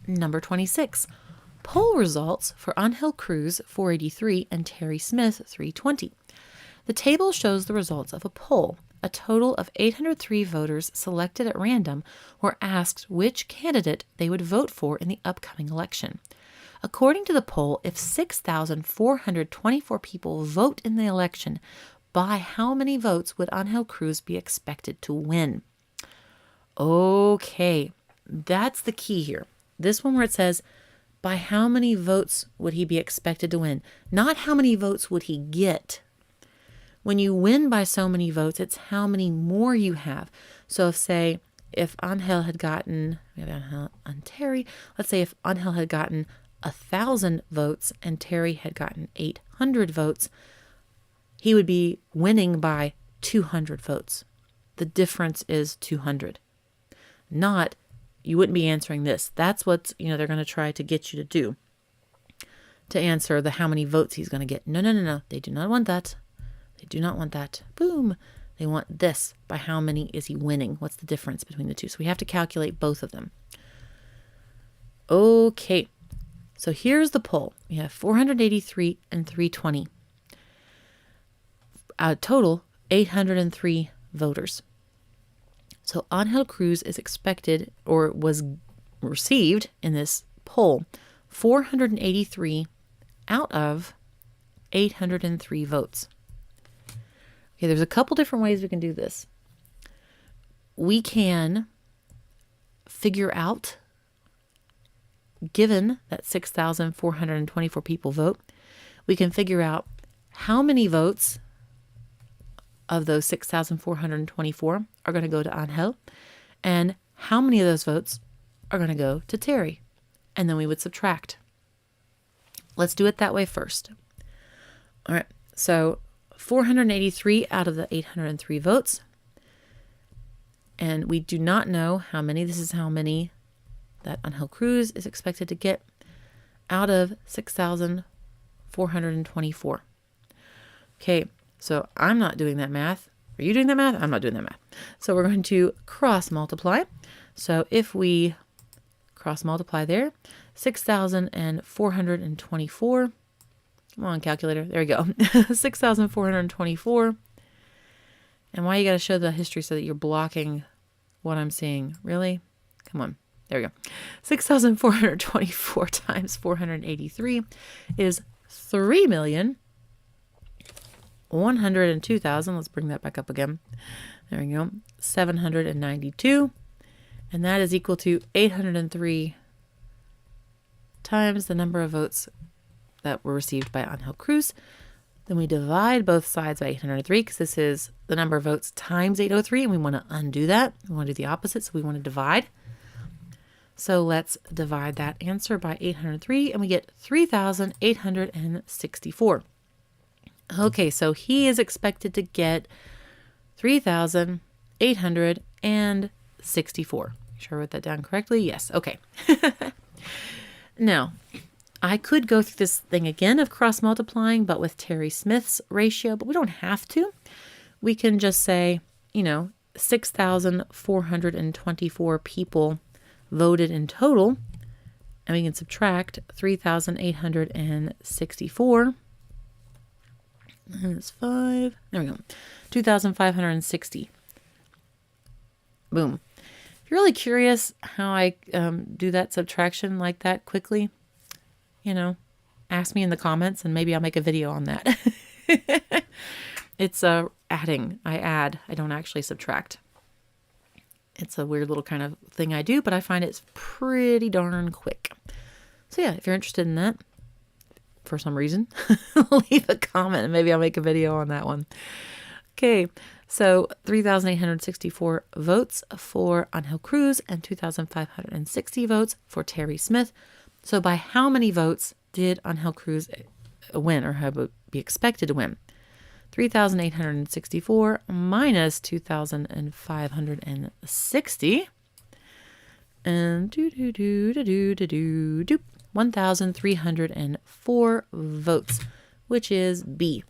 Number 26. Poll results for Angel Cruz 483 and Terry Smith 320. The table shows the results of a poll. A total of 803 voters selected at random were asked which candidate they would vote for in the upcoming election. According to the poll, if 6,424 people vote in the election, by how many votes would Angel Cruz be expected to win? Okay, that's the key here. This one where it says, by how many votes would he be expected to win? Not how many votes would he get. When you win by so many votes, it's how many more you have. So if Angel had gotten, let's say if Angel had gotten 1,000 votes and Terry had gotten 800 votes, he would be winning by 200 votes. The difference is 200. Not, you wouldn't be answering this. That's what, they're going to try to get you to do. To answer the how many votes he's going to get. No. They do not want that. They do not want that. Boom. They want this. By how many is he winning? What's the difference between the two? So we have to calculate both of them. Okay. So here's the poll. We have 483 and 320. A total 803 voters. So Angel Cruz is expected, or was received in this poll, 483 out of 803 votes. Okay, there's a couple different ways we can do this. We can figure out, given that 6,424 people vote, we can figure out how many votes of those 6,424 are going to go to Angel, and how many of those votes are going to go to Terry. And then we would subtract. Let's do it that way first. All right, so 483 out of the 803 votes. And we do not know how many. This is how many that Angel Cruz is expected to get out of 6,424. Okay, so I'm not doing that math. Are you doing that math? I'm not doing that math. So we're going to cross multiply. So if we cross multiply there, 6,424. Come on, calculator. There we go. 6,424. And why you got to show the history so that you're blocking what I'm seeing? Really? Come on. There we go. 6,424 times 483 is 3,102,000. Let's bring that back up again. There we go. 792. And that is equal to 803 times the number of votes that were received by Angel Cruz. Then we divide both sides by 803 because this is the number of votes times 803, and we want to undo that. We want to do the opposite, so we want to divide. So let's divide that answer by 803, and we get 3,864. Okay, so he is expected to get 3,864. Make sure I wrote that down correctly. Yes, okay. Now, I could go through this thing again of cross-multiplying, but with Terry Smith's ratio, but we don't have to. We can just say, 6,424 people voted in total, and we can subtract 3,864. That's 5. There we go. 2,560. Boom. If you're really curious how I do that subtraction like that quickly, ask me in the comments and maybe I'll make a video on that. It's adding. I add. I don't actually subtract. It's a weird little kind of thing I do, but I find it's pretty darn quick. So yeah, if you're interested in that, for some reason, leave a comment and maybe I'll make a video on that one. Okay, so 3,864 votes for Angel Cruz and 2,560 votes for Terry Smith. So by how many votes did Angel Cruz win, or how would be expected to win? 3,864 minus 2,560. And 1,304 votes, which is B.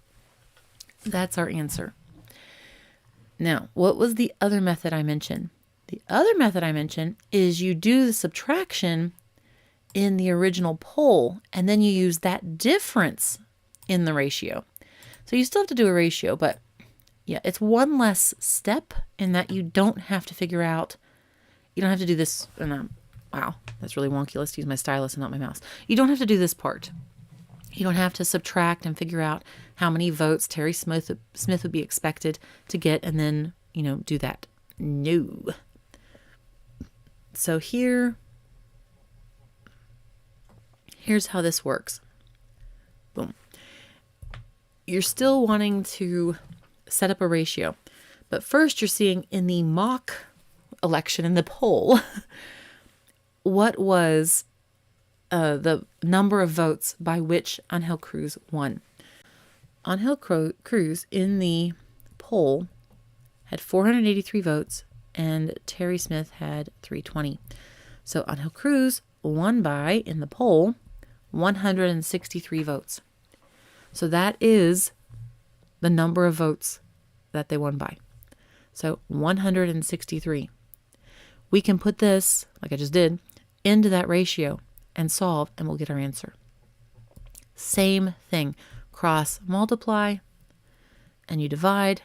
That's our answer. Now, what was the other method I mentioned? The other method I mentioned is you do the subtraction in the original poll, and then you use that difference in the ratio. So you still have to do a ratio, but yeah, it's one less step in that you don't have to figure out, you don't have to do this, wow, that's really wonky. Let's use my stylus and not my mouse. You don't have to do this part. You don't have to subtract and figure out how many votes Terry Smith would be expected to get and then, do that. No. So here's how this works. Boom. You're still wanting to set up a ratio, but first you're seeing in the mock election, in the poll, what was the number of votes by which Angel Cruz won. Angel Cruz in the poll had 483 votes and Terry Smith had 320. So Angel Cruz won by, in the poll, 163 votes. So that is the number of votes that they won by. So 163. We can put this, like I just did, into that ratio and solve, and we'll get our answer. Same thing. Cross multiply, and you divide,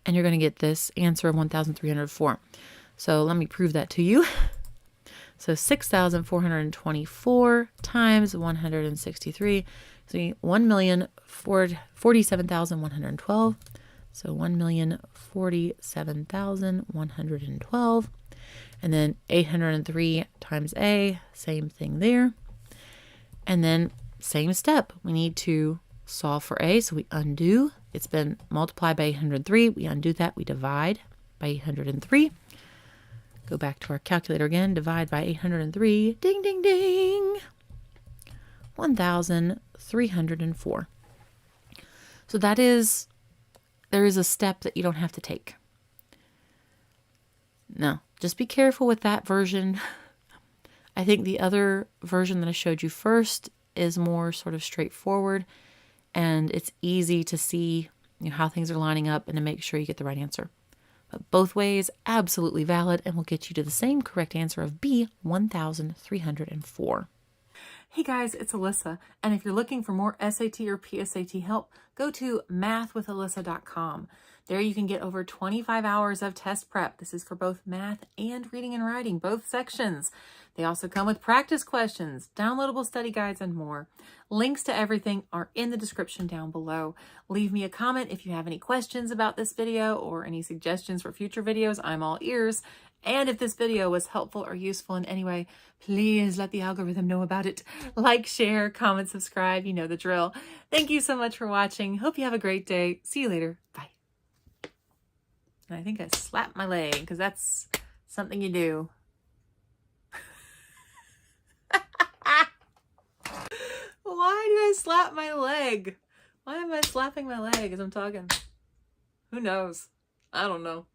and you're going to get this answer of 1,304. So let me prove that to you. So 6,424 times 163. So 1,047,112. So 1,047,112. And then 803 times A, same thing there. And then same step. We need to solve for A, so we undo. It's been multiplied by 803. We undo that. We divide by 803. Go back to our calculator again. Divide by 803. Ding, ding, ding. 1,304. So there is a step that you don't have to take. No, just be careful with that version. I think the other version that I showed you first is more sort of straightforward, and it's easy to see how things are lining up and to make sure you get the right answer. But both ways, absolutely valid, and will get you to the same correct answer of B, 1,304. Hey guys, it's Alyssa, and if you're looking for more SAT or PSAT help, go to mathwithalyssa.com. There you can get over 25 hours of test prep. This is for both math and reading and writing, both sections. They also come with practice questions, downloadable study guides, and more. Links to everything are in the description down below. Leave me a comment if you have any questions about this video or any suggestions for future videos. I'm all ears. And if this video was helpful or useful in any way, please let the algorithm know about it. Like, share, comment, subscribe. You know the drill. Thank you so much for watching. Hope you have a great day. See you later. Bye. And I think I slapped my leg because that's something you do. Why do I slap my leg? Why am I slapping my leg as I'm talking? Who knows? I don't know.